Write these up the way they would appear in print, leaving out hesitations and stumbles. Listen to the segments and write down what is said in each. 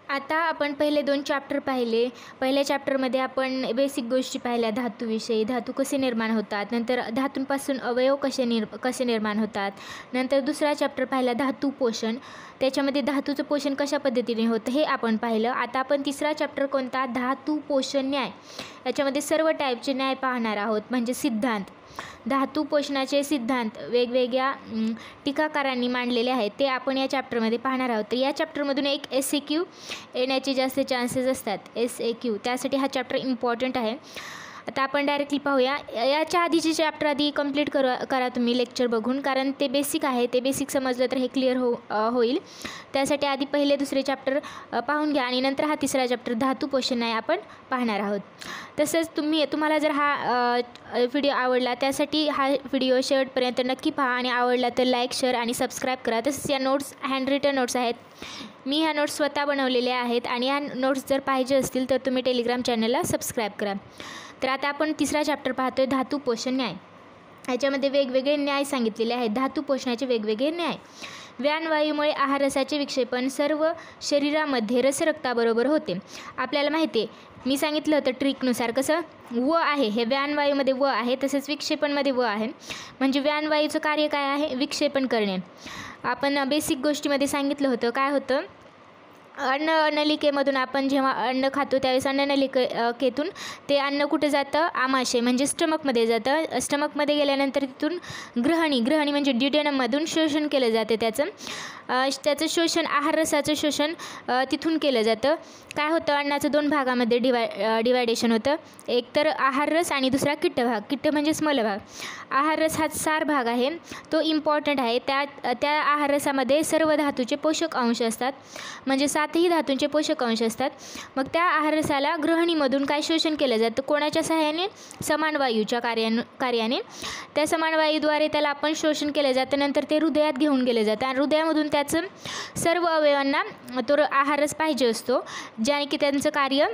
आता आपण पहिले 2 चॅप्टर पाहिले. पहिल्या चॅप्टरमध्ये आपण बेसिक गोष्टी पाहिल्या धातूविषयी, धातू कसे निर्माण होतात, नंतर धातूंपासून अवयव कसे निर्माण होतात. नंतर दुसरा चॅप्टर पाहिला धातू पोषण, त्याच्यामध्ये धातूचं पोषण कशा पद्धतीने होतं हे आपण पाहिलं. आता आपण तिसरा चॅप्टर कोणता, धातू पोषण न्याय, याच्यामध्ये सर्व टाईपचे न्याय पाहणार आहोत. म्हणजे सिद्धांत, धातू पोषणाचे सिद्धांत वेगवेगळ्या टीकाकारांनी मांडलेले आहेत ते आपण या चॅप्टरमध्ये पाहणार आहोत. तर या चॅप्टरमधून एक SAQ येण्याचे जास्त चान्सेस असतात. SAQ, त्यासाठी हा चॅप्टर इम्पॉर्टंट आहे. आता आपण डायरेक्टली पाहूया. याच्या आधीचे चॅप्टर आधी कंप्लीट करा तुम्ही लेक्चर बघून, कारण ते बेसिक आहे. ते बेसिक समजलं तर हे क्लिअर होईल. त्यासाठी आधी पहिले दुसरे चॅप्टर पाहून घ्या आणि नंतर हा तिसरा चॅप्टर धातू पोषण आहे आपण पाहणार आहोत. तसंच तुम्हाला जर हा व्हिडिओ आवडला त्यासाठी हा व्हिडिओ शेवटपर्यंत नक्की पहा आणि आवडला तर लाईक, शेअर आणि सबस्क्राईब करा. तसंच या नोट्स हँडरिटन नोट्स आहेत. मी ह्या नोट्स स्वतः बनवलेल्या आहेत आणि ह्या नोट्स जर पाहिजे असतील तर तुम्ही टेलिग्राम चॅनलला सबस्क्राईब करा. तर आता आपण तिसरा चॅप्टर पाहतो आहे धातू पोषण न्याय. याच्यामध्ये वेगवेगळे न्याय सांगितलेले आहेत. धातू पोषणाचे वेगवेगळे न्याय. व्यानवायूमुळे आहाररसाचे विक्षेपण सर्व शरीरामध्ये रसरक्ताबरोबर होते. आपल्याला माहिती आहे, मी सांगितलं होतं ट्रिकनुसार कसं व आहे, हे व्यानवायूमध्ये व आहे, तसेच विक्षेपणमध्ये व आहे. म्हणजे व्यानवायूचं कार्य काय आहे, विक्षेपण करणे. आपण बेसिक गोष्टीमध्ये सांगितलं होतं काय होतं, अन्ननलिकेमधून आपण जेव्हा अन्न खातो त्यावेळेस अन्ननलिकेतून ते अन्न कुठे जातं, आमाशय म्हणजे स्टमकमध्ये जातं. स्टमकमध्ये गेल्यानंतर तिथून ग्रहणी म्हणजे डिडेनममधून शोषण केलं जातं. त्याचं शोषण, आहाररसाचं शोषण तिथून केलं जातं. काय होतं, अन्नाचं 2 भागामध्ये डिवायडेशन होतं. एक तर आहाररस आणि दुसरा किट्टभाग. किट्ट म्हणजे स्मलभाग. आहाररस हा सार भाग आहे, तो इम्पॉर्टंट आहे. त्या आहाररसामध्ये सर्व धातूचे पोषक अंश असतात, म्हणजे 7ही धातूंचे पोषक अंश असतात. मग त्या आहाररसाला ग्रहणीमधून काय शोषण केलं जातं, कोणाच्या सहाय्याने, समान वायूच्या कार्याने. त्या समान वायूद्वारे त्याला आपण शोषण केलं जातं. नंतर ते हृदयात घेऊन गेलं जातं आणि हृदयामधून त्याचं सर्व अवयवांना तो आहाररस पाहिजे असतो, ज्याने की त्यांचं कार्य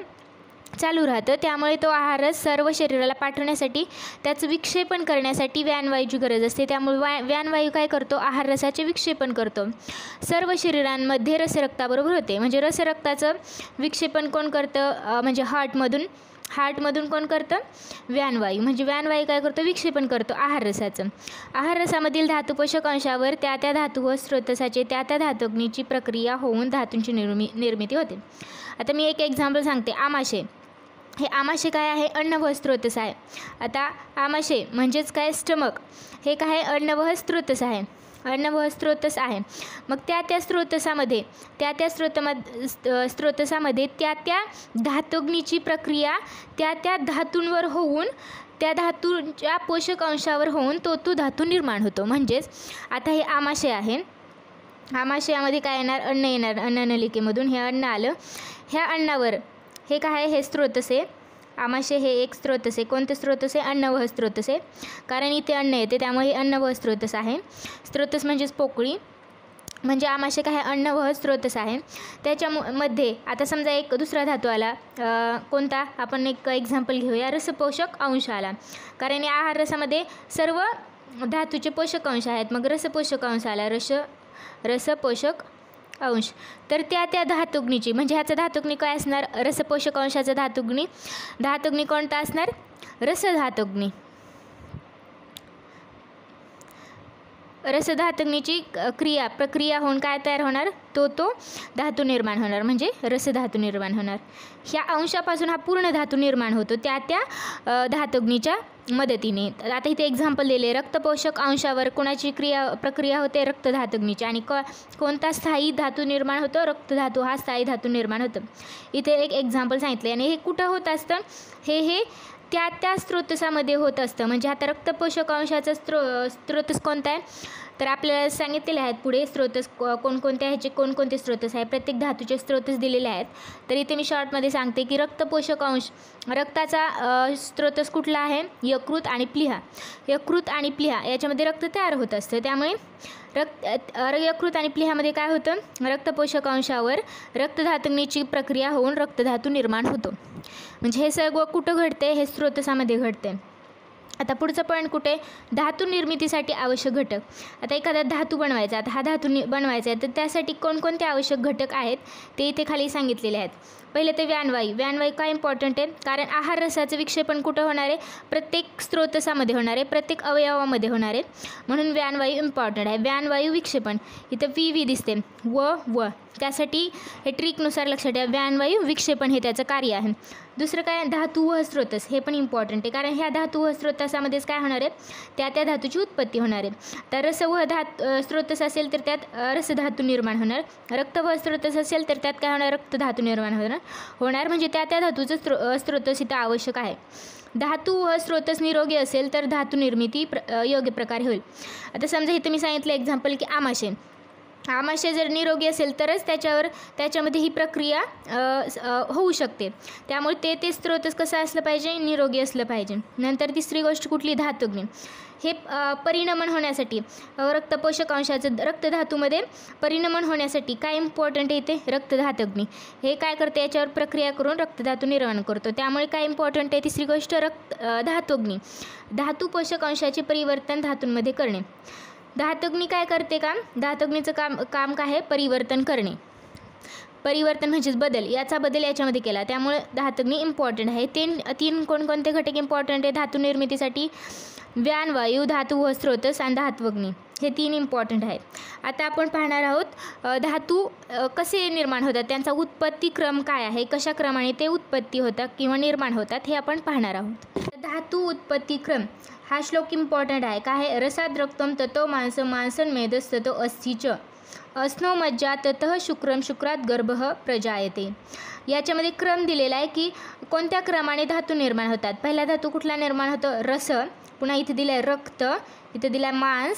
चालू राहतं. त्यामुळे तो आहाररस सर्व शरीराला पाठवण्यासाठी, त्याचं विक्षेपण करण्यासाठी व्यानवायूची गरज असते. त्यामुळे व्यानवायू काय करतो, आहाररसाचे विक्षेपण करतो. सर्व शरीरांमध्ये रसरक्ताबरोबर होते. म्हणजे रसरक्ताचं विक्षेपण कोण करतं, म्हणजे हार्टमधून कोण करतं, व्यानवायू. म्हणजे व्यानवायू काय करतो, विक्षेपण करतो आहाररसाचं. आहाररसामधील धातू पोषक अंशावर त्या धातू व स्रोतसाचे त्या धातुग्नीची प्रक्रिया होऊन धातूंची निर्मिती होते. आता मी एक एक्झाम्पल सांगते. आमाशय, हे आमाशय काय आहे, अन्नवह स्रोतस आहे. आता आमाशय म्हणजेच काय, स्टमक, हे काय आहे, अन्नवह स्रोतस आहे. अन्नवह स्रोतस आहे. मग त्या स्रोतसामध्ये त्या धातुग्नीची प्रक्रिया त्या धातूंवर होऊन, त्या धातूंच्या पोषक अंशावर होऊन तो धातू निर्माण होतो. म्हणजेच आता हे आमाशय आहे. आमाशयामध्ये काय येणार, अन्न येणार. अन्ननलिकेमधून हे अन्न आलं. ह्या अन्नावर हे काय आहे, हे स्रोतस आहे. आमाशय हे एक स्रोतस आहे. कोणते स्रोतस आहे, अन्नवह स्रोतस आहे. कारण इथे अन्न येते त्यामुळे हे अन्नवह स्रोतस आहे. स्रोतस म्हणजेच पोकळी. म्हणजे आमाशय काय आहे, अन्नवह स्रोतस आहे. त्याच्यामध्ये आता समजा एक दुसरा धातू आला, कोणता, आपण एक एक्झाम्पल घेऊया, रसपोषक अंश आला. कारण या आहाररसामध्ये सर्व धातूचे पोषक अंश आहेत. मग रसपोषक अंश आला, रसपोषक अंश. तर त्या धातुग्नीची, म्हणजे ह्याचा धातुग्नी काय असणार, रसपोषक अंशाचा धातुग्नी कोणता असणार, रसधातुग्नी. रसधातुग्नीची प्रक्रिया होऊन काय तयार होणार, तो धातू निर्माण होणार, म्हणजे रसधातू निर्माण होणार. ह्या अंशापासून हा पूर्ण धातू निर्माण होतो त्या धातुग्नीच्या मदतीने. आता इथे एक्झाम्पल दिले, रक्तपोषक अंशावर कोणाची प्रक्रिया होते, रक्तधातुग्नीची. आणि कोणता स्थायी धातू निर्माण होतो, रक्तधातू हा स्थायी धातू निर्माण होतो. इथे एक एक्झाम्पल सांगितले. आणि हे कुठं होत असतं, हे त्या स्रोतसामध्ये होत असतं. म्हणजे आता रक्तपोषक अंशाचा स्रोतस कोणता आहे, तर आपल्याला सांगितलेले आहेत पुढे स्रोतस कोणकोणते ह्याचे कोणकोणते स्रोतस आहे. प्रत्येक धातूचे स्रोतस दिलेले आहेत. तर इथे मी शॉर्टमध्ये सांगते की रक्तपोषक अंश, रक्ताचा स्रोतस कुठला आहे, यकृत आणि प्लीहा. यकृत आणि प्लीहा याच्यामध्ये रक्त तयार होत असतं. त्यामुळे यकृत आणि प्लीहामध्ये काय होतं, रक्तपोषक अंशावर रक्तधातुग्नीची प्रक्रिया होऊन रक्तधातू निर्माण होतो. म्हणजे हे सगळं कुठं घडते, हे स्रोतसामध्ये घडते. आता पुढचं पॉईंट कुठे, धातू निर्मितीसाठी आवश्यक घटक. आता एखादा धातू बनवायचा, आता हा धातू बनवायचा आहे, तर त्यासाठी कोणकोणते आवश्यक घटक आहेत ते इथे खाली सांगितलेले आहेत. पहिले ते व्यानवायू. व्यानवायू काय इम्पॉर्टंट आहे, कारण आहार रसाचं विक्षेपण कुठं होणार आहे, प्रत्येक स्रोतसामध्ये होणार आहे, प्रत्येक अवयवामध्ये होणार आहे, म्हणून व्यानवायू इम्पॉर्टंट आहे. व्यानवायू विक्षेपण इथं वी दिसते, व त्यासाठी हे ट्रिकनुसार लक्षात ठेवा, व्यानवायू विक्षेपण हे त्याचं कार्य आहे. दुसरं काय, धातू व स्रोतस, हे पण इम्पॉर्टंट आहे, कारण ह्या धातू व स्रोतसामध्येच काय होणार आहे, त्या धातूची उत्पत्ती होणार आहे. तर रस व स्रोतस असेल तर त्यात रसधातू निर्माण होणार, रक्त व स्रोतस असेल तर त्यात काय होणार, रक्तधातू निर्माण होणार म्हणजे त्या धातूचं स्रोतस इथं आवश्यक आहे. धातू व स्रोतस निरोगी असेल तर धातू निर्मिती योग्य प्रकारे होईल. आता समजा इथं मी सांगितलं एक्झाम्पल की आमाशय जर निरोगी असेल तरच त्याच्यामध्ये ही प्रक्रिया होऊ शकते. त्यामुळे ते स्रोतस कसं असलं पाहिजे, निरोगी असलं पाहिजे. नंतर तिसरी गोष्ट कुठली, धातुग्नी. हे परिणमन होण्यासाठी रक्तपोषक अंशाचं रक्तधातूमध्ये परिणमन होण्यासाठी काय इम्पॉर्टंट आहे इथे, रक्तधातुग्नी. हे काय करते, याच्यावर प्रक्रिया करून रक्तधातू निर्माण करतो. त्यामुळे काय इम्पॉर्टंट आहे, तिसरी गोष्ट धातुग्नी. धातू पोषक अंशाचे परिवर्तन धातूंमध्ये करणे. धातुग्नी काय करते काम, धातुग्नीचं काम काय आहे, परिवर्तन करणे. परिवर्तन म्हणजेच बदल, याचा बदल याच्यामध्ये केला, त्यामुळे धातुग्नी इम्पॉर्टंट आहे. तीन कोणकोणते घटक इम्पॉर्टंट आहे धातू निर्मितीसाठी, व्यानवायू, धातू व स्रोतस आणि धात्वग्नी, हे 3 इम्पॉर्टंट आहेत. आता आपण पाहणार आहोत धातू कसे निर्माण होतात, त्यांचा उत्पत्ती क्रम काय आहे, कशा क्रमाने ते उत्पत्ती होतात किंवा निर्माण होतात हे आपण पाहणार आहोत. धातू उत्पत्ती क्रम हा श्लोक इम्पॉर्टंट आहे. काय आहे, रसाद रक्तम ततो मांसन मेदस ततो अस्थिच अस्नो मज्जा ततः शुक्रम शुक्रात गर्भः प्रजायते. याच्यामध्ये क्रम दिलेला आहे की कोणत्या क्रमाने धातू निर्माण होतात. पहिला धातू कुठला निर्माण होतो, रस. पुन्हा इथे दिलं आहे रक्त, इथे दिला आहे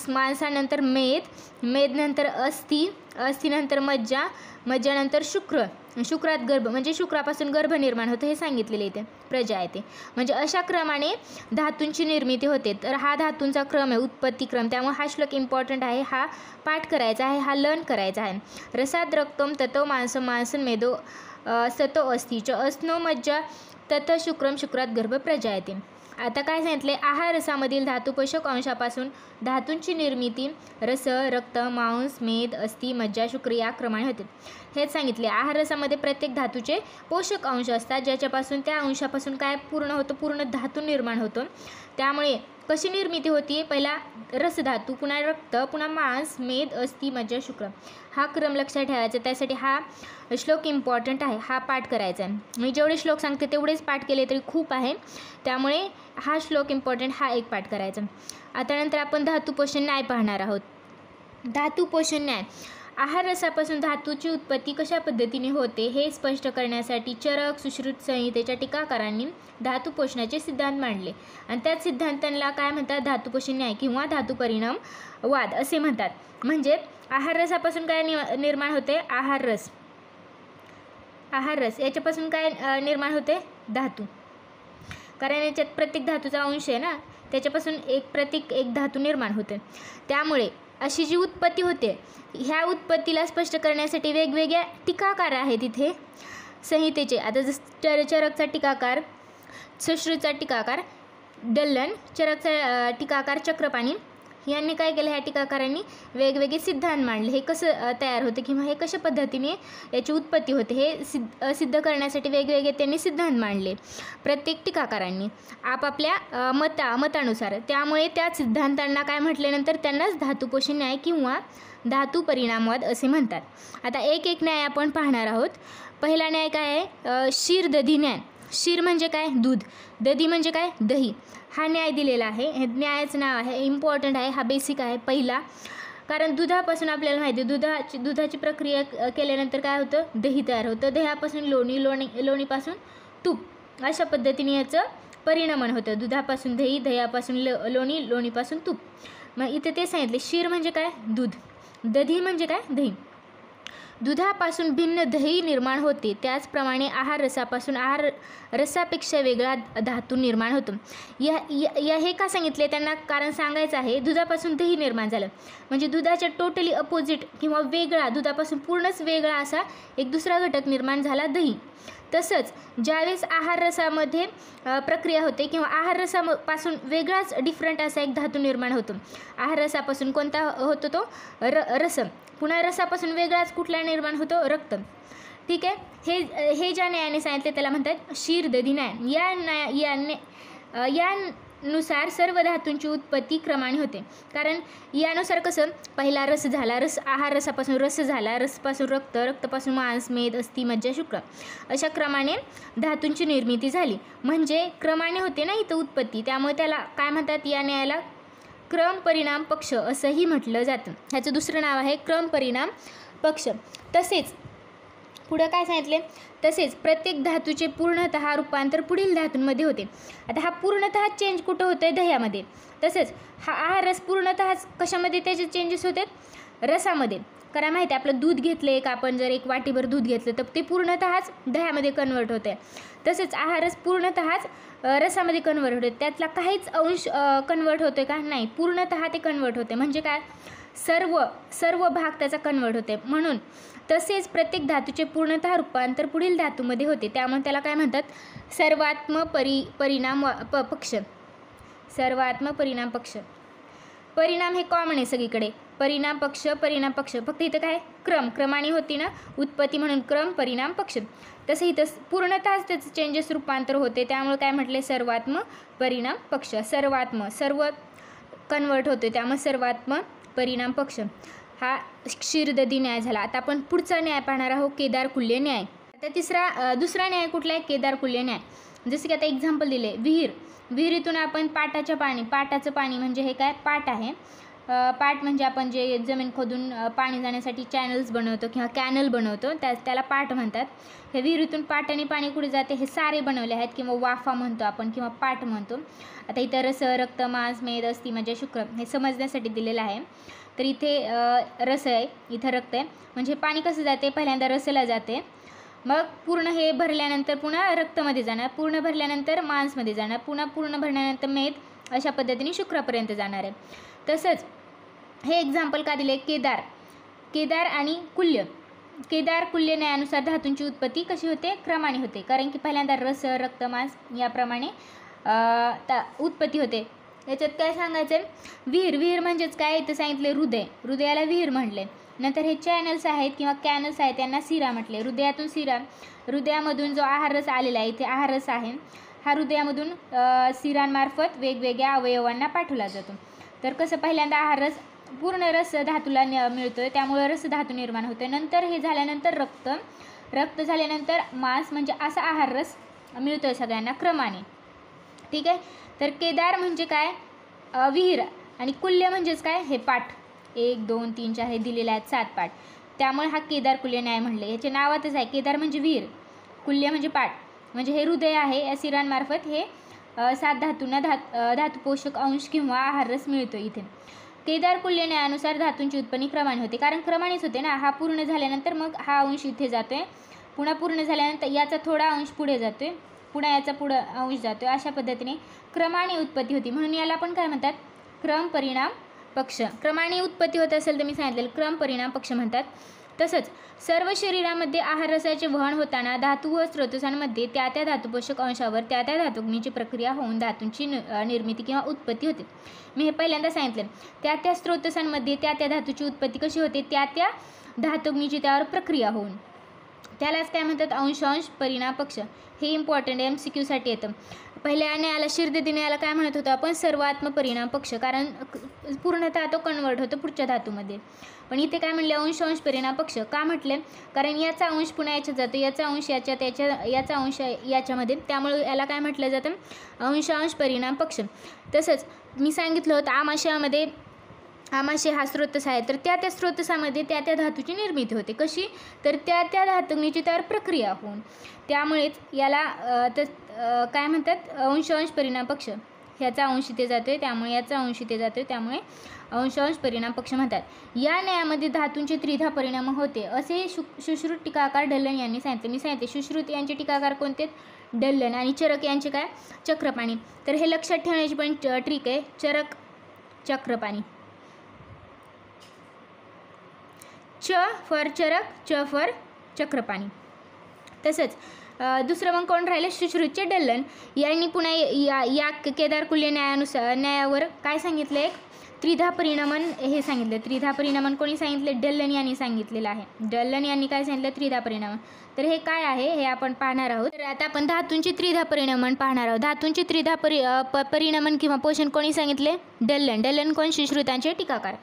मांसानंतर मेदनंतर अस्थिनंतर मज्जानंतर शुक्रात गर्भ, म्हणजे शुक्रापासून गर्भ निर्माण होतं हे सांगितलेले इथे, प्रजा येते. म्हणजे अशा क्रमाने धातूंची निर्मिती होते. तर हा धातूंचा क्रम आहे, उत्पत्ती क्रम. त्यामुळे हा श्लोक इम्पॉर्टंट आहे, हा पाठ करायचा आहे, हा लर्न करायचा आहे. रसाद रक्तम ततो मांसन मेदो सतो अस्थिच अस्नो मज्जा तत शुक्रम शुक्रात गर्भ प्रजा येते. आता काय सांगितले, आहार रसामधील धातू पोषक अंशापासून धातूंची निर्मिती रस, रक्त, मांस, मेद, अस्थि, मज्जा, शुक्र या क्रमाने होते. हेच सांगितले. आहार रसामध्ये प्रत्येक धातूचे पोषक अंश असतात, ज्याच्यापासून त्या अंशापासून काय पूर्ण धातू निर्माण होतो. त्यामुळे कशी निर्मिती होती, पहिला रसधातू, पुन्हा रक्त, पुन्हा मांस, मेद, अस्थि, मज्जा, शुक्र, हा क्रम लक्षात ठेवायचा. त्यासाठी हा श्लोक इम्पॉर्टंट आहे, हा पाठ करायचा आहे. मी जेवढे श्लोक सांगते तेवढेच पाठ केले तरी खूप आहे, त्यामुळे हा श्लोक इम्पॉर्टंट, हा एक पाठ करायचा. आता नंतर आपण धातू पोषण न्याय पाहणार आहोत. धातू पोषण न्याय, आहार रसापासून धातूची उत्पत्ती कशा पद्धतीने होते हे स्पष्ट करण्यासाठी चरक सुश्रुत संहितेच्या टीकाकारांनी धातू पोषणाचे सिद्धांत मांडले. आणि त्याच सिद्धांतांना काय म्हणतात, धातू पोषण न्याय किंवा धातू परिणाम वाद असे म्हणतात. म्हणजे आहार रसापासून काय निर्माण होते, आहार रस याच्यापासून काय निर्माण होते, धातू. कारण याच्यात प्रत्येक धातूचा अंश आहे ना, त्याच्यापासून प्रत्येक एक धातू निर्माण होते. त्यामुळे अशी जी उत्पत्ती होते, ह्या उत्पत्तीला स्पष्ट करण्यासाठी वेगवेगळ्या टीकाकार आहेत इथे संहितेचे. आता जसं चरकचा टीकाकार, सुश्रुतचा टीकाकार डल्लन, चरकचा टीकाकार चक्रपाणी यांनी काय केलं, ह्या टीकाकारांनी वेगवेगळे सिद्धांत मांडले. हे कसं तयार होते किंवा हे कशा पद्धतीने याची उत्पत्ती होते हे सिद्ध करण्यासाठी वेगवेगळे त्यांनी सिद्धांत मांडले प्रत्येक टीकाकारांनी आपापल्या मतानुसार. त्यामुळे त्या सिद्धांतांना काय म्हटल्यानंतर त्यांनाच धातुपोषण न्याय किंवा धातू परिणामवाद असे म्हणतात. आता एक न्याय आपण पाहणार आहोत. पहिला न्याय काय आहे, शीर दधी न्याय. शीर म्हणजे काय, दूध. दधी म्हणजे काय, दही. हा न्याय दिलेला आहे. हे न्यायाचं नाव आहे, इम्पॉर्टंट आहे, हा बेसिक आहे पहिला. कारण दुधापासून आपल्याला माहिती आहे, दुधाची प्रक्रिया केल्यानंतर काय होतं, दही तयार होतं. दह्यापासून लोणीपासून तूप, अशा पद्धतीने याचं परिणमन होतं. दुधापासून दही, दह्यापासून लोणीपासून तूप. मग इथे ते सांगितले, शीर म्हणजे काय, दूध. दधी म्हणजे काय, दही. दुधापासून भिन्न दही निर्माण होते, त्याचप्रमाणे आहार रसापासून आहार रसापेक्षा वेगळा धातू निर्माण होतो. या हे का सांगितले त्यांना, कारण सांगायचं आहे दुधापासून दही निर्माण झालं म्हणजे दुधाच्या टोटली अपोजिट किंवा वेगळा, दुधापासून पूर्णच वेगळा असा एक दुसरा घटक निर्माण झाला दही. तसंच ज्यावेळेस आहार रसामध्ये प्रक्रिया होते किंवा आहार रसापासून वेगळाच डिफरंट असा एक धातू निर्माण होतो. आहार रसापासून कोणता होतो तो रस, पुन्हा रसापासून वेगळाच कुठला निर्माण होतो रक्त. ठीक आहे, हे ज्या न्यायाने सांगितले त्याला म्हणतात शीरदधी न्याय. यानुसार सर्व धातूंची उत्पत्ती क्रमाने होते. कारण यानुसार कसं, पहिला रस झाला, आहार रसापासून रस झाला, रसपासून रक्त, रक्तपासून मांस, मेद, अस्थि, मज्जा, शुक्र, अशा क्रमाने धातूंची निर्मिती झाली. म्हणजे क्रमाने होते ना इथं उत्पत्ती, त्यामुळे त्याला काय म्हणतात, या न्यायाला क्रम परिणाम पक्ष असंही म्हटलं जातं. ह्याचं दुसरं नाव आहे क्रम परिणाम पक्ष. तसेच पुढं काय सांगितले, तसेच प्रत्येक धातूचे पूर्णतः रूपांतर पुढील धातूंमध्ये होते. आता हा पूर्णतः चेंज कुठं होतं आहे, दह्यामध्ये. तसेच हा आहार रस पूर्णतः कशामध्ये त्याचे चेंजेस होते, रसामध्ये. कारण माहिती आहे आपलं दूध घेतलं एक, आपण जर एक वाटीभर दूध घेतलं तर ते पूर्णतःच दह्यामध्ये कन्वर्ट होते. तसेच आहार रस पूर्णतःच रसामध्ये कन्वर्ट होते, त्यातला काहीच अंश कन्वर्ट होते का, नाही, पूर्णतः ते कन्वर्ट होते. म्हणजे काय, सर्व भाग त्याचा कन्वर्ट होते. म्हणून तसेच प्रत्येक धातूचे पूर्णतः रूपांतर पुढील धातूमध्ये होते, त्यामुळे त्याला काय म्हणतात, सर्वात्म परिणाम पक्ष. सर्वात्म परिणाम पक्ष. परिणाम हे कॉमन आहे सगळीकडे, परिणाम पक्ष, फक्त इथं काय क्रमाने होती ना उत्पत्ती, म्हणून क्रम परिणाम पक्ष. तसं इथं पूर्णतःच त्याचं चेंजेस रूपांतर होते, त्यामुळे काय म्हटले, सर्वात्म परिणाम पक्ष. सर्व कन्वर्ट होते, त्यामुळे सर्वात्म परिणाम पक्ष हा शीरदधी न्याय झाला. आता आपण पुढचा न्याय पाहणार आहोत, केदारकुल्य न्याय. आता दुसरा न्याय कुठला आहे, केदारकुल्य न्याय. जसं की आता एक्झाम्पल दिले, विहिरीतून आपण पाटाचं पाणी म्हणजे हे काय, पाट आहे. पाट म्हणजे आपण जे जमीन खोदून पाणी जाण्यासाठी चॅनल्स बनवतो किंवा कॅनल बनवतो, त्याला पाट म्हणतात. हे विहिरीतून पाटाने पाणी कुठे जाते, हे सारे बनवले आहेत किंवा वाफा म्हणतो आपण किंवा पाट म्हणतो. आता इथं रस, रक्त, मांस, मेद, अस्थि, मज्जा, शुक्र हे समजण्यासाठी दिलेलं आहे. तर इथे रस आहे, इथं रक्त आहे, म्हणजे पाणी कसं जाते, पहिल्यांदा रसला जाते, मग पूर्ण हे भरल्यानंतर पुन्हा रक्तमध्ये जाणार, पूर्ण भरल्यानंतर मांसमध्ये जाणार, पुन्हा पूर्ण भरल्यानंतर मेद, अशा पद्धतीने शुक्रापर्यंत जाणार आहे. तसंच हे एक्झाम्पल का दिले, केदार आणि कुल्य. केदारकुल्य न्यायानुसार धातूंची उत्पत्ती कशी होते, क्रमाने होते. कारण की पहिल्यांदा रस, रक्त, मांस याप्रमाणे उत्पत्ती होते. याच्यात काय सांगायचं आहे, विहीर म्हणजेच काय, इथं सांगितले हृदयाला विहीर म्हटले. नंतर हे चॅनल्स आहेत किंवा कॅनल्स आहेत, त्यांना शिरा म्हटले. हृदयामधून जो आहार रस आलेला आहे, इथे आहार रस आहे, हा हृदयामधून शिरांमार्फत वेगवेगळ्या अवयवांना पाठवला जातो. तर कसं, पहिल्यांदा आहार रस पूर्ण रस धातूला मिळतो, त्यामुळे रस धातू निर्माण होते. नंतर हे झाल्यानंतर रक्त झाल्यानंतर मांस, म्हणजे असा आहार रस मिळतोय सगळ्यांना क्रमाने. ठीक आहे, तर केदार म्हणजे काय, विहीर, आणि कुल्य म्हणजेच काय, हे पाठ. 1 2 3 4 हे दिलेले आहेत 7 पाठ, त्यामुळे हा केदारकुल्य न्याय म्हणले. याच्या नावातच आहे, केदार म्हणजे विहीर, कुल्य म्हणजे पाठ, म्हणजे हे हृदय आहे, या शिरांमार्फत हे 7 धातूंना धातुपोषक अंश किंवा आहार रस मिळतो. इथे केदारकुल्य न्यायानुसार धातूंची उत्पत्ती क्रमाने होते, कारण क्रमानेच होते ना. हा पूर्ण झाल्यानंतर मग हा अंश इथे जातोय, पुन्हा पूर्ण झाल्यानंतर याचा थोडा अंश पुढे जातोय, पुन्हा याचा अंश जातोय, अशा पद्धतीने क्रमाने उत्पत्ती होती. म्हणून याला पण काय म्हणतात, क्रम परिणाम पक्ष. क्रमाने उत्पत्ती होत असेल तर मी सांगितलेलं क्रम परिणाम पक्ष म्हणतात. तसंच सर्व शरीरामध्ये आहार रसाचे वहन होताना धातू व स्रोतसांमध्ये त्या धातुपोषक अंशावर त्या धातुग्नीची प्रक्रिया होऊन धातूंची निर्मिती किंवा उत्पत्ती होते. मी हे पहिल्यांदा सांगितलं, त्या स्रोतसांमध्ये त्या धातूची उत्पत्ती कशी होते, त्या धातुग्नीची त्यावर प्रक्रिया होऊन, त्यालाच काय म्हणतात, अंश परिणाम पक्ष. हे इम्पॉर्टंट MCQसाठी येतं. पहिल्या न्यायाला शीरदधी न्यायाला काय म्हणत होतो आपण, सर्वात्म परिणाम पक्ष, कारण पूर्णतः तो कन्वर्ट होतो पुढच्या धातूमध्ये. पण इथे काय म्हणले, अंश परिणाम पक्ष. का म्हटले, कारण याचा अंश पुन्हा याच्यात जातो, याचा अंश याचा अंश याच्यामध्ये, त्यामुळे याला काय म्हटलं जातं, अंश परिणाम पक्ष. तसंच मी सांगितलं होतं आमाशय हा स्रोतस आहे, तर त्या स्रोतसामध्ये त्या धातूची निर्मिती होते. कशी, तर त्या धातूंची त्यावर प्रक्रिया होऊन, त्यामुळेच याला काय म्हणतात, अंश परिणाम पक्ष. ह्याचा अंश इथे जातोय, त्यामुळे याचा अंश इथे जातोय, त्यामुळे अंश अंश परिणाम पक्ष म्हणतात। या न्यायामध्ये धातूंचे त्रिधा परिणाम होते असे सुश्रुत टीकाकार डल्लन यांनी सांगितले। मी सांगितले सुश्रुत यांचे टीकाकार कोणते? डल्लन। आणि चरक यांचे काय? चक्रपाणी। तर हे लक्षात ठेवण्याची पण ट्रिक आहे, चरक चक्रपाणी। च फॉर चरक, च फॉर चक्रपाणी। तसंच दुसरं मग कोण राहिले? सुश्रुतचे डल्लन यांनी पुन्हा या केदारकुल्य न्यायावर काय सांगितलं? एक त्रिधा परिणामन हे सांगितलं। त्रिधा परिणामन कोणी सांगितले? डल्लन यांनी सांगितलेलं आहे। डल्लन यांनी काय सांगितलं? त्रिधा परिणामन। तर हे काय आहे हे आपण पाहणार आहोत। तर आता आपण धातूंची त्रिधा परिणामन पाहणार आहोत। धातूंची त्रिधा परिणामन किंवा पोषण कोणी सांगितले? डल्लन। डल्लन कोण? सुश्रुतांचे टीकाकार।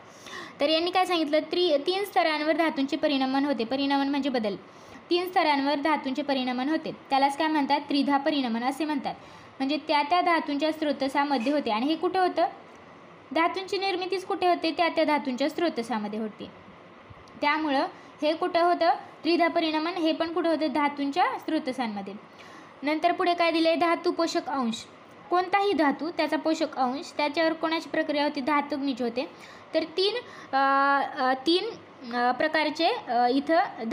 तर यांनी काय सांगितलं? 3 स्तरांवर धातूंचे परिणामन होते। परिणामन म्हणजे बदल। 3 स्तरांवर धातूंचे परिणामन होते, त्यालाच काय म्हणतात? त्रिधा परिणामन असे म्हणतात। म्हणजे त्या धातूंच्या स्रोतसामध्ये होते। आणि हे कुठे होतं? धातूंची निर्मितीच कुठे होते? त्या धातूंच्या स्रोतसामध्ये होते। त्यामुळं हे कुठं होतं? त्रिधा परिणामन हे पण कुठं होतं? धातूंच्या स्रोतसांमध्ये। नंतर पुढे काय दिले? धातू पोषक अंश। कोणताही धातू त्याचा पोषक अंश त्याच्यावर कोणाची प्रक्रिया होती? धातुग्नीची होते। तर तीन प्रकारचे इथं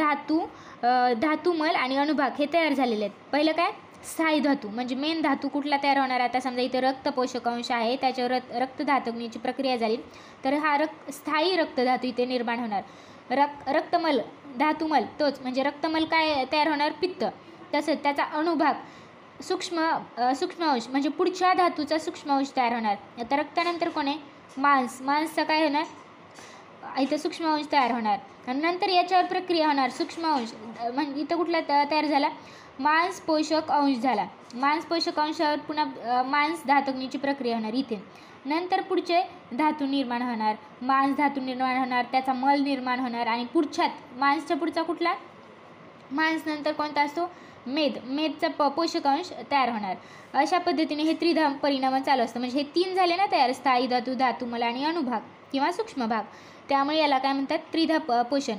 धातुमल आणि अणुभाग हे तयार झालेले आहेत। पहिलं काय? स्थायी धातू म्हणजे मेन धातू कुठला तयार होणार? आता समजा इथं रक्त पोषक अंश आहे, त्याच्यावर रक्त धातुग्नीची प्रक्रिया झाली तर हा स्थायी रक्तधातू इथे निर्माण होणार। रक्तमल धातुमल तोच म्हणजे रक्तमल काय तयार होणार? पित्त। तसंच त्याचा अणुभाग सूक्ष्म अंश म्हणजे पुढच्या धातूचा सूक्ष्म अंश तयार होणार। आता रक्तानंतर कोण आहे? मांस। मांसचा काय होणार? इथं सूक्ष्म अंश तयार होणार। आणि नंतर याच्यावर प्रक्रिया होणार सूक्ष्म अंश म्हणजे इथं कुठला तयार झाला? मांस पोषक अंश झाला। मांस पोषक अंशावर पुन्हा मांस धातुग्नीची प्रक्रिया होणार इथे। नंतर पुढचे धातू निर्माण होणार, मांस धातू निर्माण होणार, त्याचा मल निर्माण होणार आणि मांसच्या पुढचा कुठला? मांस नंतर कोणता असतो? मेद। मेदचा पोषक अंश तयार होणार। अशा पद्धतीने हे त्रिधा परिणाम चालू असतं। म्हणजे हे 3 झाले ना तयार, स्थायी धातू, धातुमल आणि अणुभाग किंवा सूक्ष्म भाग। त्यामुळे याला काय म्हणतात? त्रिधा पोषण।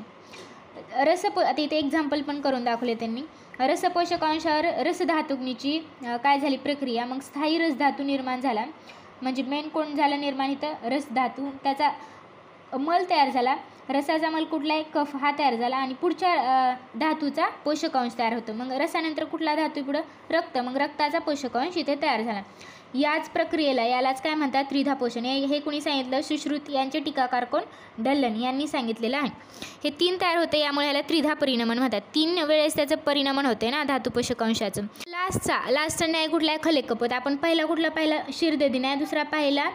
आता इथे एक्झाम्पल पण करून दाखवले त्यांनी। रसपोषक अंशावर रसधातुग्नीची काय झाली प्रक्रिया, मग स्थायी रसधातू निर्माण झाला। म्हणजे मेन कोण झाला निर्माण? इथं रसधातू, त्याचा मल तयार झाला। रसाचा मल कुठला आहे? कफ हा तयार झाला आणि पुढच्या धातूचा पोषक अंश तयार होतो। मग रसानंतर कुठला धातू? पुढं रक्त, मग रक्ताचा पोषक अंश इथे तयार झाला। याच प्रक्रियेला यालाच काय म्हणतात? त्रिधा पोषण। हे कोणी सांगितलं? सुश्रुत यांचे टीकाकार कोण? डल्लन यांनी सांगितलेलं आहे। हे 3 तयार होते यामुळे याला त्रिधा परिणामन म्हणतात। 3 वेळेस त्याचं परिणामन होते ना धातू पोषक अंशाचं। लास्टचा न्याय कुठला आहे? खलेक कपोत। आपण पहिला कुठला पाहिला? शिरददी न्याय। दुसरा पाहिला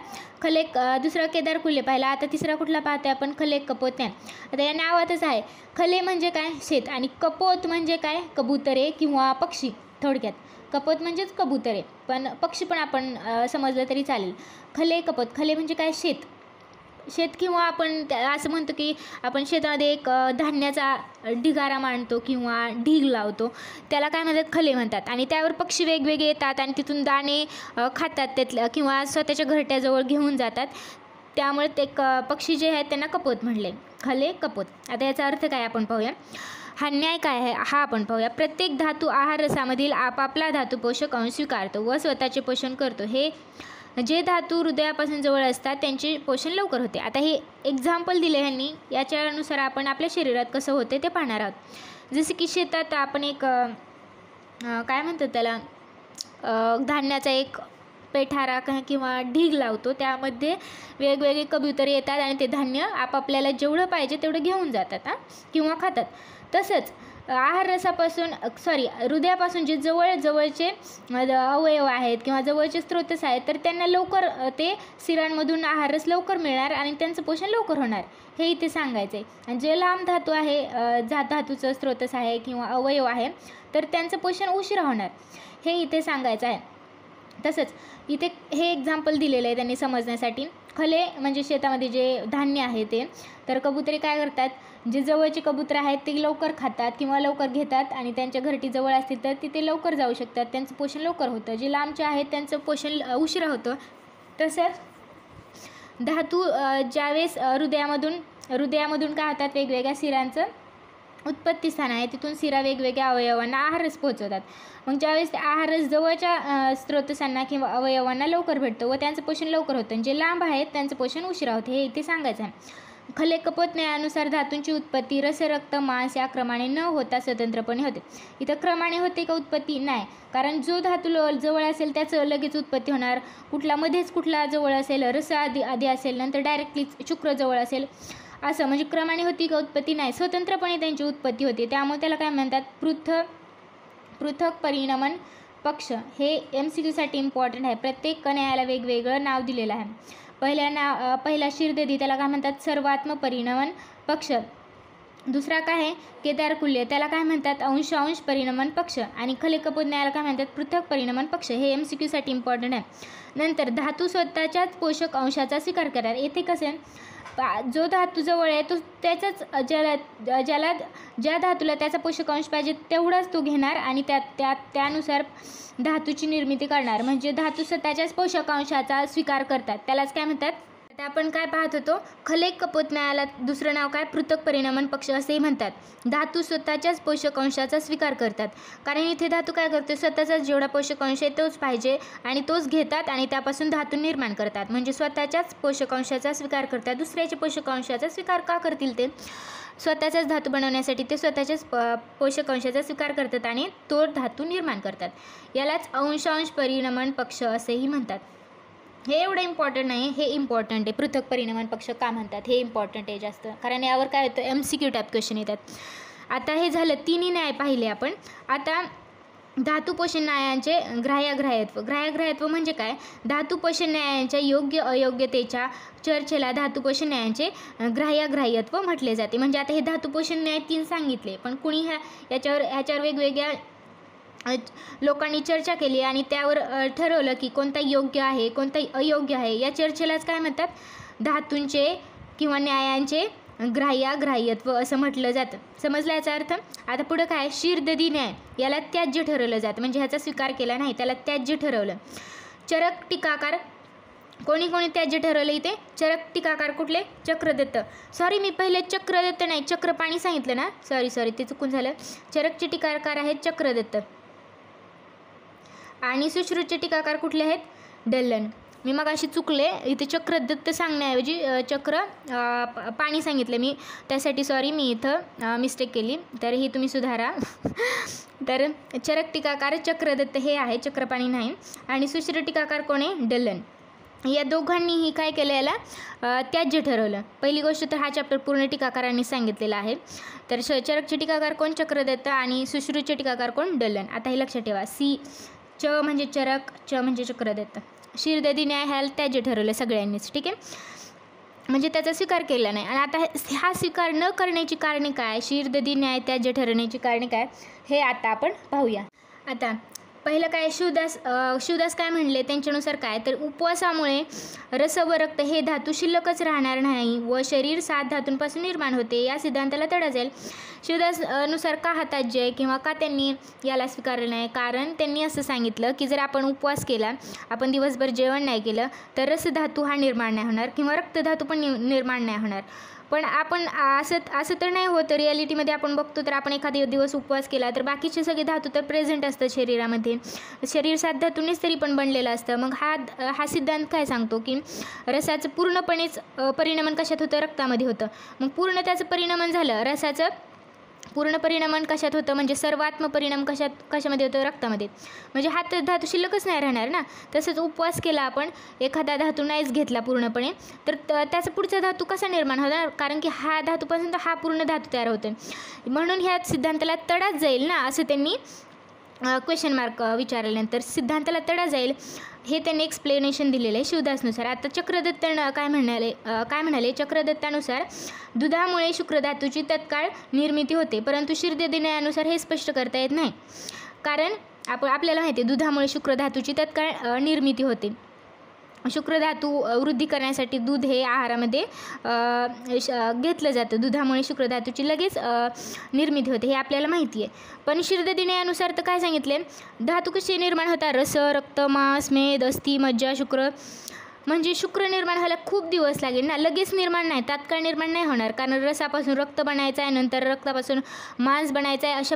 दुसरा केदारकुल्य पाहिला। आता तिसरा कुठला पाहतोय आपण? खलेक कपोत न्याय। आता या नावातच आहे खले म्हणजे काय? शेत आणि कपोत म्हणजे काय? कबुतरे किंवा पक्षी। थोडक्यात कपोत म्हणजेच कबुतरे, पण पक्षी पण आपण समजलं तरी चालेल। खले कपोत, खले म्हणजे काय? शेत किंवा आपण असं म्हणतो की आपण शेतामध्ये एक धान्याचा ढिगारा मांडतो किंवा ढीग लावतो, त्याला काय म्हणतात? खले म्हणतात। आणि त्यावर पक्षी वेगवेगळे येतात आणि तिथून दाणे खातात त्यातलं किंवा स्वतःच्या घरट्याजवळ घेऊन जातात, त्यामुळे ते पक्षी जे आहेत त्यांना कपोत म्हणले, खले कपोत। आता याचा अर्थ काय आपण पाहूया। हा न्याय काय आहे हा आपण पाहूया। प्रत्येक धातू आहार रसामधील आपापला धातू पोषक अंश स्वीकारतो व स्वतःचे पोषण करतो। हे जे धातू हृदयापासून जवळ असतात त्यांचे पोषण लवकर होते। आता हे एक्झाम्पल दिले ह्यांनी, याच्यानुसार आपण आपल्या शरीरात कसं होते ते पाहणार आहोत। जसे की शेतात आपण एक काय म्हणतात त्याला, धान्याचा एक पेठारा किंवा ढीग लावतो, त्यामध्ये वेगवेगळे कबुतरे येतात आणि ते धान्य आपापल्याला जेवढं पाहिजे तेवढं घेऊन जातात किंवा खातात। तसंच आहार रसापासून हृदयापासून जे जवळचे अवयव आहेत किंवा जवळचे स्रोतस आहेत तर त्यांना लवकर ते शिरांमधून आहार रस लवकर मिळणार आणि त्यांचं पोषण लवकर होणार, हे इथे सांगायचं आहे। आणि जे लांब धातू आहे, धातूचं स्रोतस आहे किंवा अवयव आहे तर त्यांचं पोषण उशिरा होणार, हे इथे सांगायचं आहे। तसंच इथे हे एक्झाम्पल दिलेलं आहे त्यांनी समजण्यासाठी। खले म्हणजे शेतामध्ये जे धान्य आहे ते, तर कबुतरे काय करतात? जे जवळचे कबूतर आहेत ते लवकर खातात किंवा लवकर घेतात आणि त्यांच्या घरटी जवळ असतील तर तिथे लवकर जाऊ शकतात, त्यांचं पोषण लवकर होतं। जे लांबचे आहेत त्यांचं पोषण उशिरा होतं। तसंच धातू ज्यावेळेस हृदयामधून काय होतात? वेगवेगळ्या शिरांचं उत्पत्ती स्थान आहे, तिथून शिरा वेगवेगळ्या अवयवांना आहारच पोहोचवतात. मग ज्यावेळेस आहारच जवळच्या स्रोतसांना किंवा अवयवांना लवकर भेटतं व त्यांचं पोषण लवकर होतं. जे लांब आहेत त्यांचं पोषण उशिरा होते, हे इथे सांगायचं आहे. खले कपोत न्यायानुसार धातूंची उत्पत्ती रस, रक्त, मांस या क्रमाने न होता स्वतंत्रपणे होते. इथं क्रमाने होते का उत्पत्ती? नाही, कारण जो धातू जवळ असेल त्याचं लगेच उत्पत्ती होणार. मध्येच कुठला जवळ असेल, रस आधी असेल, नंतर डायरेक्टली शुक्र जवळ असेल, असं म्हणजे क्रमाने होती का उत्पत्ती? नाही, स्वतंत्रपणे त्यांची उत्पत्ती होते. त्यामुळे त्याला काय म्हणतात? पृथक परिणमन पक्ष. हे MCQसाठी इम्पॉर्टंट आहे. प्रत्येक न्यायाला वेगवेगळं नाव दिलेलं आहे. पहिला शीर्दधी, त्याला काय म्हणतात? सर्वात्म परिणमन पक्ष. दुसरा काय आहे? केदारकुल्य, त्याला काय म्हणतात? अंश परिणमन पक्ष. आणि खले कपोत न्यायाला काय म्हणतात? पृथक परिणमन पक्ष. हे MCQसाठी इम्पॉर्टंट आहे. नंतर धातू स्वतःच्याच पोषक अंशाचा स्वीकार करतात. येथे कसे? जो धातू जवळ आहे तो त्याचाच ज्या धातूला त्याचा पोषक अंश पाहिजे तेवढाच तो घेणार आणि त्यानुसार धातूची निर्मिती करणार. म्हणजे धातू स्वतःच्याच पोषक अंशाचा स्वीकार करतात, त्यालाच काय म्हणतात? आता आपण काय पाहत होतो? खले कपोत न्यायाला दुसरं नाव काय? पृथक परिणमन पक्ष असेही म्हणतात. धातू स्वतःच्याच पोषक अंशाचा स्वीकार करतात, कारण इथे धातू काय करते? स्वतःचाच जेवढा पोषक अंश आहे तोच पाहिजे आणि तोच घेतात आणि त्यापासून धातू निर्माण करतात. म्हणजे स्वतःच्याच पोषक अंशाचा स्वीकार करतात. दुसऱ्याच्या पोषक अंशाचा स्वीकार का करतील? ते स्वतःचाच धातू बनवण्यासाठी ते स्वतःच्याच पोषक अंशाचा स्वीकार करतात आणि तो धातू निर्माण करतात. यालाच अंश परिणमन पक्ष असेही म्हणतात. हे एवढं इम्पॉर्टंट नाही, हे इम्पॉर्टंट आहे. पृथक परिणमन पक्ष का म्हणतात हे इम्पॉर्टंट आहे जास्त, कारण यावर काय होतं? MCQ टाईप क्वेश्चन येतात. आता हे झालं, तिन्ही न्याय पाहिले आपण. आता धातू पोषण न्यायांचे ग्राह्यग्राह्यत्व म्हणजे काय? धातू पोषण न्यायांच्या योग्य अयोग्यतेच्या चर्चेला धातू पोषण न्यायांचे ग्राह्यग्राह्यत्व म्हटले जाते. म्हणजे आता हे धातू पोषण न्याय 3 सांगितले, पण कुणी ह्याच्यावर वेगवेगळ्या लोकांनी चर्चा केली आणि त्यावर ठरवलं की कोणता योग्य आहे कोणता अयोग्य आहे. या चर्चेलाच काय म्हणतात? धातूंचे किंवा न्यायांचे ग्राह्यत्व असं म्हटलं जातं. समजलं याचा अर्थ? आता पुढं काय? शीर्दधी न्याय, याला त्याज्य ठरवलं जातं. म्हणजे ह्याचा स्वीकार केला नाही, त्याला त्याज्य ठरवलं. चरक टीकाकार, कोणी त्याज्य ठरवलं इथे? चरक टीकाकार कुठले? चक्रदत्त. सॉरी, मी पहिले चक्रदत्त नाही, चक्रपाणी सांगितलं ना, सॉरी ते चुकून झालं. चरकचे टीकाकार आहेत चक्रदत्त आणि सुश्रुतचे टीकाकार कुठले आहेत? डल्लन. मी मग अशी चुकले, इथे चक्रदत्त सांगण्याऐवजी पाणी सांगितलं मी, त्यासाठी सॉरी, मी इथं मिस्टेक केली, तर ही तुम्ही सुधारा. तर चरक टीकाकार चक्रदत्त हे आहे, चक्रपाणी नाही. आणि सुश्रुत टीकाकार कोण आहे? डल्लन. या दोघांनीही काय केलं? याला त्याज्य ठरवलं. पहिली गोष्ट तर हा चॅप्टर पूर्ण टीकाकारांनी सांगितलेला आहे. तर चरकचे टीकाकार कोण? चक्रदत्त. आणि सुश्रुतचे टीकाकार कोण? डल्लन. आता हे लक्षात ठेवा. च म्हणजे चरक, च म्हणजे चक्रदत्त. शीर्दधी न्याय ह्याला त्याज्य ठरवलं सगळ्यांनीच, ठीक आहे, म्हणजे त्याचा स्वीकार केला नाही. आणि आता हा स्वीकार न करण्याची कारणे काय? शीर्दधी न्याय त्याज्य ठरवण्याची कारणे काय हे आता आपण पाहूया. आता पहिलं काय? शिवदास काय म्हणले त्यांच्यानुसार काय? तर उपवासामुळे रस व रक्त हे धातू शिल्लकच राहणार नाही व शरीर 7 धातूंपासून निर्माण होते. या सिद्धांताला तडा जाईल. शिवदास नुसार का हा त्याज्य किंवा का त्यांनी याला स्वीकारलं नाही? कारण त्यांनी असं सांगितलं की जर आपण उपवास केला, आपण दिवसभर जेवण नाही केलं, तर रसधातू हा निर्माण नाही होणार किंवा रक्तधातू पण निर्माण नाही होणार. पण आपण असं तर नाही होतं. रिॲलिटीमध्ये आपण बघतो तर आपण एखादा दिवस उपवास केला तर बाकीचे सगळे धातू तर प्रेझेंट असतात शरीरामध्ये. शरीर 7 धातूंनीच तरी पण बनलेलं असतं. मग हा सिद्धांत काय सांगतो की रसाचं पूर्णपणेच परिणमन कशात होतं? रक्तामध्ये होतं. मग पूर्ण त्याचं परिणमन झालं. रसाचं पूर्ण परिणमन कशात होतं? म्हणजे सर्वात्म परिणाम कशामध्ये होतं? रक्तामध्ये. म्हणजे हा तर धातू शिल्लकच नाही राहणार ना. तसंच उपवास केला आपण, एखादा धातू नाहीच घेतला पूर्णपणे, तर त्याचा पुढचा धातू कसा निर्माण होणार? कारण की हा धातूपासून हा पूर्ण धातू तयार होतो. म्हणून ह्या सिद्धांताला तडाच जाईल ना, असं त्यांनी क्वेश्चन मार्क विचारल्यानंतर सिद्धांताला तडा जाईल हे त्यांनी एक्सप्लेनेशन दिलेलं आहे शिवदासनुसार. आता चक्रदत्त काय म्हणाले? चक्रदत्तानुसार दुधामुळे शुक्रधातूची तत्काळ निर्मिती होते, परंतु शीर्दधी न्यायानुसार हे स्पष्ट करता येत नाही. कारण आपल्याला माहिती आहे दुधामुळे शुक्रधातूची तत्काळ निर्मिती होते. शुक्रधातू वृद्धी करण्यासाठी दूध हे आहारामध्ये घेतलं जातं. दुधामुळे शुक्रधातूची लगेच निर्मिती होते, हे आपल्याला माहिती आहे. पण शीर्दधी न्यायानुसार तर काय सांगितले? धातू कशी निर्माण होतात? रस, रक्त, मांस, मेद, अस्थि, मज्जा, शुक्र. म्हणजे शुक्र निर्माण व्हायला खूप दिवस लागेल ना, लगेच निर्माण नाही, तात्काळ निर्माण नाही होणार. कारण रसापासून रक्त बनायचं आहे, नंतर रक्तापासून मांस बनायचं आहे, अशा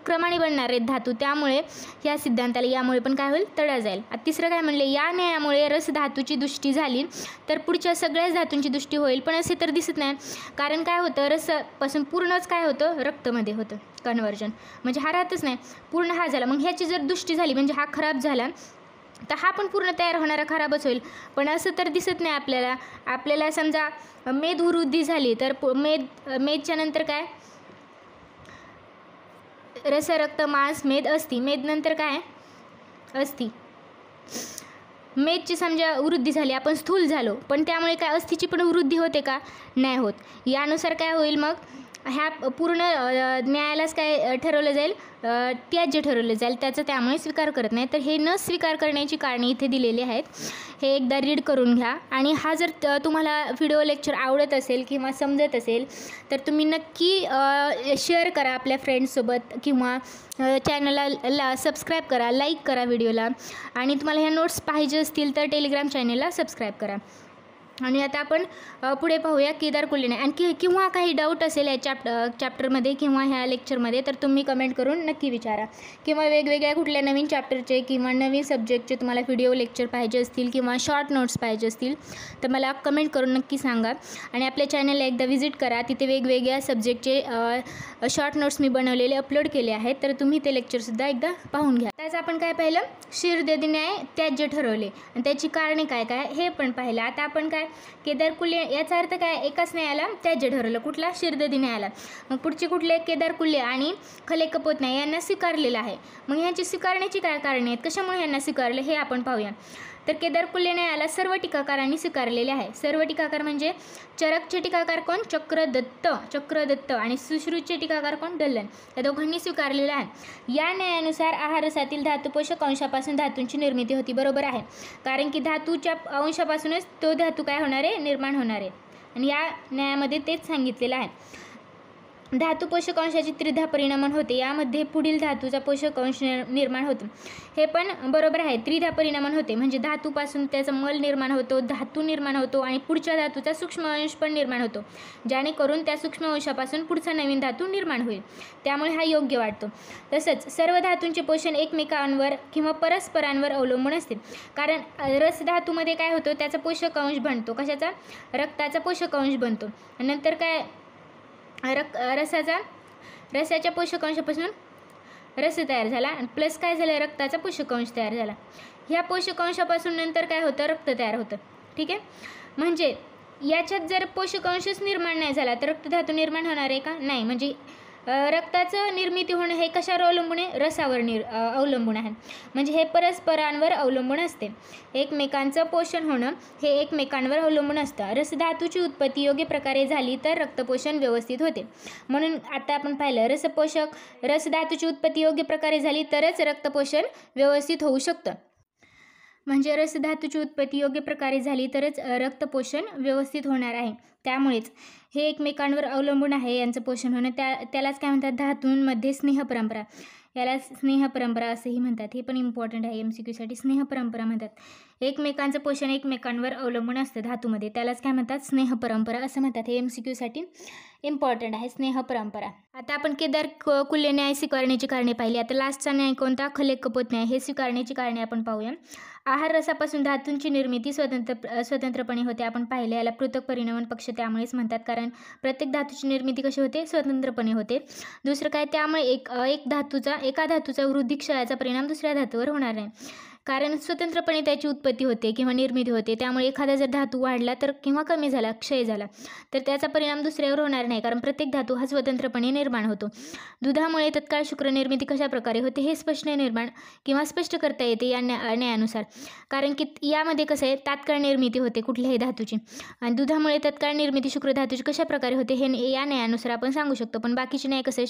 क्रमाने बनणार आहेत धातू. त्यामुळे या सिद्धांताला यामुळे पण काय होईल, तडा जाईल. तिसरं काय म्हणले, या न्यायामुळे रस धातूची दृष्टी झाली तर पुढच्या सगळ्याच धातूंची दृष्टी होईल. पण असे तर दिसत नाही, कारण काय होतं, रसापासून पूर्णच काय होतं, रक्तमध्ये होतं कन्व्हर्जन. म्हणजे हा राहतच नाही, पूर्ण हा झाला. मग ह्याची जर दृष्टी झाली म्हणजे हा खराब झाला, तर हा पण पूर्ण तयार होणारा खराबच होईल. पण असं तर दिसत नाही आपल्याला. आपल्याला समजा मेद वृद्धी झाली तर मेदच्या नंतर काय, रस रक्त मांस मेद अस्थि, मेद नंतर काय अस्थि. मेदची समजा वृद्धी झाली, आपण स्थूल झालो, पण त्यामुळे काय अस्थिची पण वृद्धी होते का, नाही होत. यानुसार काय होईल, मग ह्या पूर्ण न्यायालाच काय ठरवलं जाईल, त्याज्य ठरवलं जाईल, त्याचं त्यामुळे स्वीकार करत नाही. तर हे न स्वीकार करण्याची कारणे इथे दिलेली आहेत, हे एकदा रीड करून घ्या. आणि हा जर तुम्हाला व्हिडिओ लेक्चर आवडत असेल किंवा समजत असेल तर तुम्ही नक्की शेअर करा आपल्या फ्रेंड्ससोबत, किंवा चॅनलला सबस्क्राईब करा, लाईक करा व्हिडिओला. आणि तुम्हाला ह्या नोट्स पाहिजे असतील तर टेलिग्राम चॅनलला सबस्क्राईब करा. आणि आता आपण पुढे पाहूया केदार कुल्लेने. आणखी किंवा काही डाऊट असेल या चॅप्टरमध्ये किंवा ह्या लेक्चरमध्ये तर तुम्ही कमेंट करून नक्की विचारा. किंवा वेगवेगळ्या कुठल्या नवीन चॅप्टरचे किंवा नवीन सब्जेक्टचे तुम्हाला व्हिडिओ लेक्चर पाहिजे असतील किंवा शॉर्ट नोट्स पाहिजे असतील तर मला कमेंट करून नक्की सांगा. आणि आपल्या चॅनलला एकदा व्हिजिट करा, तिथे वेगवेगळ्या सब्जेक्टचे शॉर्ट नोट्स मी बनवलेले अपलोड केले आहेत, तर तुम्ही ते लेक्चरसुद्धा एकदा पाहून घ्या. त्याच आपण काय पाहिलं, शिरदेदी न्याय त्याज्य ठरवले आणि त्याची कारणे काय काय हे पण पाहिलं. आता आपण काय, केदार कुल्ले याचा अर्थ काय, एकाच न्यायाला त्याज्य ठरवलं, कुठला, शिरदेदी न्यायाला. मग पुढचे कुठले, केदार कुल्ले आणि खले कपोत न्याय यांना स्वीकारलेलं आहे. मग ह्यांची स्वीकारण्याची काय कारणे आहेत, कशामुळे यांना स्वीकारले हे आपण पाहूया. तर केदार कुल्ले न्यायाला सर्व टीकाकारांनी स्वीकारलेले आहे. सर्व टीकाकार म्हणजे चरकचे टीकाकार कोण, चक्रदत्त आणि सुश्रुतचे टीकाकार कोण, दल्लन, या दोघांनी स्वीकारलेले आहे. या न्यायानुसार आहार रसातील धातुपोषक अंशापासून धातूंची निर्मिती होती. बरोबर आहे, कारण की धातूच्या अंशापासूनच तो धातू काय होणार आहे, निर्माण होणार आहे. आणि या न्यायामध्ये तेच सांगितलेलं आहे. धातू पोषक अंशाची त्रिधा परिणामन होते, यामध्ये पुढील धातूचा पोषक अंश निर्माण होतो. हे पण बरोबर आहे, त्रिधा परिणामन होते म्हणजे धातूपासून त्याचा मल निर्माण होतो, धातू निर्माण होतो आणि पुढच्या धातूचा सूक्ष्म अंश पण निर्माण होतो, जेणेकरून त्या सूक्ष्म अंशापासून पुढचा नवीन धातू निर्माण होईल. त्यामुळे हा योग्य वाटतो. तसंच सर्व धातूंचे पोषण एकमेकांवर किंवा परस्परांवर अवलंबून असते. कारण रस धातूमध्ये काय होतं, त्याचा पोषक अंश बनतो, कशाचा, रक्ताचा पोषक अंश बनतो. नंतर काय, रसाच्या पोषक अंशापासून रस तयार झाला, प्लस काय झालं, रक्ताचा पोषक अंश तयार झाला. ह्या पोषक अंशापासून नंतर काय होतं, रक्त तयार होतं. ठीक आहे, म्हणजे याच्यात जर पोषक अंशच निर्माण नाही झाला तर रक्तधातू निर्माण होणार आहे का, नाही. म्हणजे रक्ताचं निर्मिती होणं हे कशावर अवलंबून आहे, रसावर अवलंबून आहे. म्हणजे हे परस्परांवर अवलंबून असते. एकमेकांचं पोषण होणं हे एकमेकांवर अवलंबून असतं. रसधातूची उत्पत्ती योग्य प्रकारे झाली तर रक्तपोषण व्यवस्थित होते. म्हणून आता आपण पाहिलं, रसधातूची उत्पत्ती योग्य प्रकारे झाली तरच रक्तपोषण व्यवस्थित होऊ शकतं. म्हणजे रसधातूची उत्पत्ती योग्य प्रकारे झाली तरच रक्तपोषण व्यवस्थित होणार आहे. त्यामुळेच हे एकमेकांवर अवलंबून आहे यांचं पोषण होणं. त्यालाच काय म्हणतात, धातूंमध्ये स्नेहपरंपरा, याला स्नेहपरंपरा असंही म्हणतात. हे पण इम्पॉर्टंट आहे MCQसाठी, स्नेहपरंपरा म्हणतात. एकमेकांचं पोषण एकमेकांवर अवलंबून असतं धातूमध्ये, त्यालाच काय म्हणतात, स्नेहपरंपरा असं म्हणतात. हे MCQसाठी इम्पॉर्टंट आहे, स्नेहपरंपरा. आता आपण केदार कुल्ले न्याय स्वीकारण्याची कारणे पाहिली. आता लास्टचा न्याय कोणता, खले कपोत न्याय, हे स्वीकारण्याची कारणे आपण पाहूया. आहार रसापासून धातूंची निर्मिती स्वतंत्रपणे होते, आपण पाहिले. याला पृथक परिणामन पक्ष त्यामुळेच म्हणतात, कारण प्रत्येक धातूची निर्मिती कशी होते, स्वतंत्रपणे होते. दुसरं काय, त्यामुळे एका धातूचा वृद्धी क्षयाचा परिणाम दुसऱ्या धातूवर होणार नाही, कारण स्वतंत्रपणे त्याची उत्पत्ती होते किंवा निर्मिती होते. त्यामुळे एखादा जर धातू वाढला तर किंवा कमी झाला, क्षय झाला, तर त्याचा परिणाम दुसऱ्यावर होणार नाही, कारण प्रत्येक धातू हा स्वतंत्रपणे निर्माण होतो. दुधामुळे तत्काळ शुक्र निर्मिती कशा प्रकारे होते हे स्पष्ट करता येते या न्यायानुसार. कारण की यामध्ये कसं आहे, तात्काळ निर्मिती होते कुठल्याही धातूची, आणि दुधामुळे तत्काळ निर्मिती शुक्र धातूची कशा प्रकारे होते हे या न्यायानुसार आपण सांगू शकतो. पण बाकीचे न्याय कसे,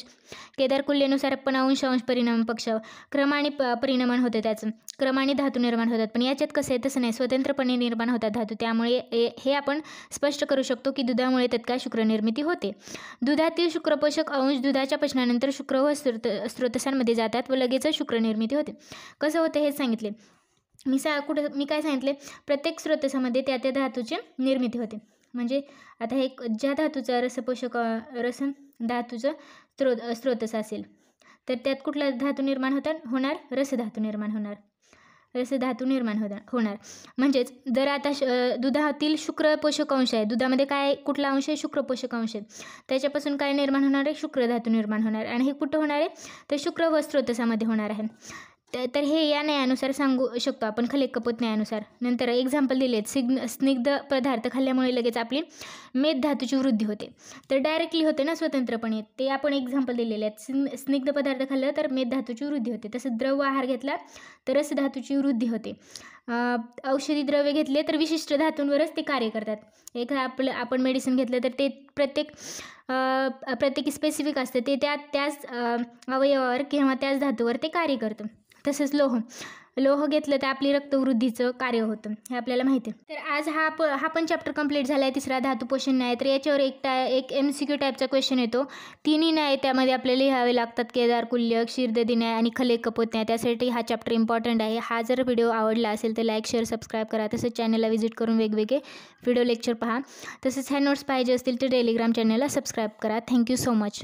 केदार कुल्लेनुसार पण अंश परिणाम पक्ष क्रमाने परिणामन होते, त्याचं क्रमाने धातू निर्माण होतात. पण याच्यात कसं आहे, तसं नाही, स्वतंत्रपणे निर्माण होतात धातू. त्यामुळे हे आपण स्पष्ट करू शकतो की दुधामुळे तत्काळ शुक्र निर्मिती होते. दुधातील शुक्रपोषक अंश दुधाच्या पचनानंतर शुक्र व स्रोतसांमध्ये जातात व लगेचच शुक्र निर्मिती होते. कसं होतं हे सांगितले. मी काय सांगितले, प्रत्येक स्रोतसामध्ये त्या धातूची निर्मिती होते. म्हणजे आता हे ज्या धातूचा रस धातूचं स्रोतस असेल तर त्यात कुठला धातू निर्माण होणार रसधातू निर्माण होणार. म्हणजेच जर आता दुधातील शुक्र पोषक अंश आहे, दुधामध्ये काय कुठला अंश आहे, शुक्र पोषक अंश आहे, त्याच्यापासून काय निर्माण होणार आहे, शुक्र धातू निर्माण होणार. आणि हे कुठं होणार आहे तर शुक्र व स्रोतसामध्ये होणार आहे. तर हे या न्यायानुसार सांगू शकतो आपण, खलेक कपोत न्यायानुसार. नंतर एक्झाम्पल दिलेत, स्निग्ध पदार्थ खाल्ल्यामुळे लगेच आपली मेद धातूची वृद्धी होते. तर डायरेक्टली होते ना स्वतंत्रपणे, ते आपण एक्झाम्पल दिलेले आहेत. स्निग्ध पदार्थ खाल्लं तर मेद धातूची वृद्धी होते. तसंच द्रव आहार घेतला तर रस धातूची वृद्धी होते. औषधी द्रव्य घेतले तर विशिष्ट धातूंवरच ते कार्य करतात. आपण मेडिसिन घेतलं तर ते प्रत्येकी स्पेसिफिक असतं, ते त्याच अवयवावर किंवा त्याच धातूवर ते कार्य करतं. तसंच लोह घेतलं तर आपली रक्तवृद्धीचं कार्य होतं, हे आपल्याला माहिती आहे. तर आज हा पण चॅप्टर कंप्लीट झाला आहे, तिसरा धातू पोषण न्याय. तर याच्यावर एक MCQ टाईपचा क्वेश्चन येतो. तिन्ही न्याय त्यामध्ये आपल्याला लिहावे लागतात, केदार कुल्य, क्षीरदधी न्याय आणि खलेक कपोत न्याय. त्यासाठी हा चॅप्टर इम्पॉर्टंट आहे. हा जर व्हिडिओ आवडला असेल तर लाईक, शेअर, सबस्क्राईब करा. तसंच चॅनलला व्हिजिट करून वेगवेगळे व्हिडिओ लेक्चर पहा. तसंच ह्या नोट्स पाहिजे असतील तर टेलिग्राम चॅनलला सबस्क्राईब करा. Thank you so much.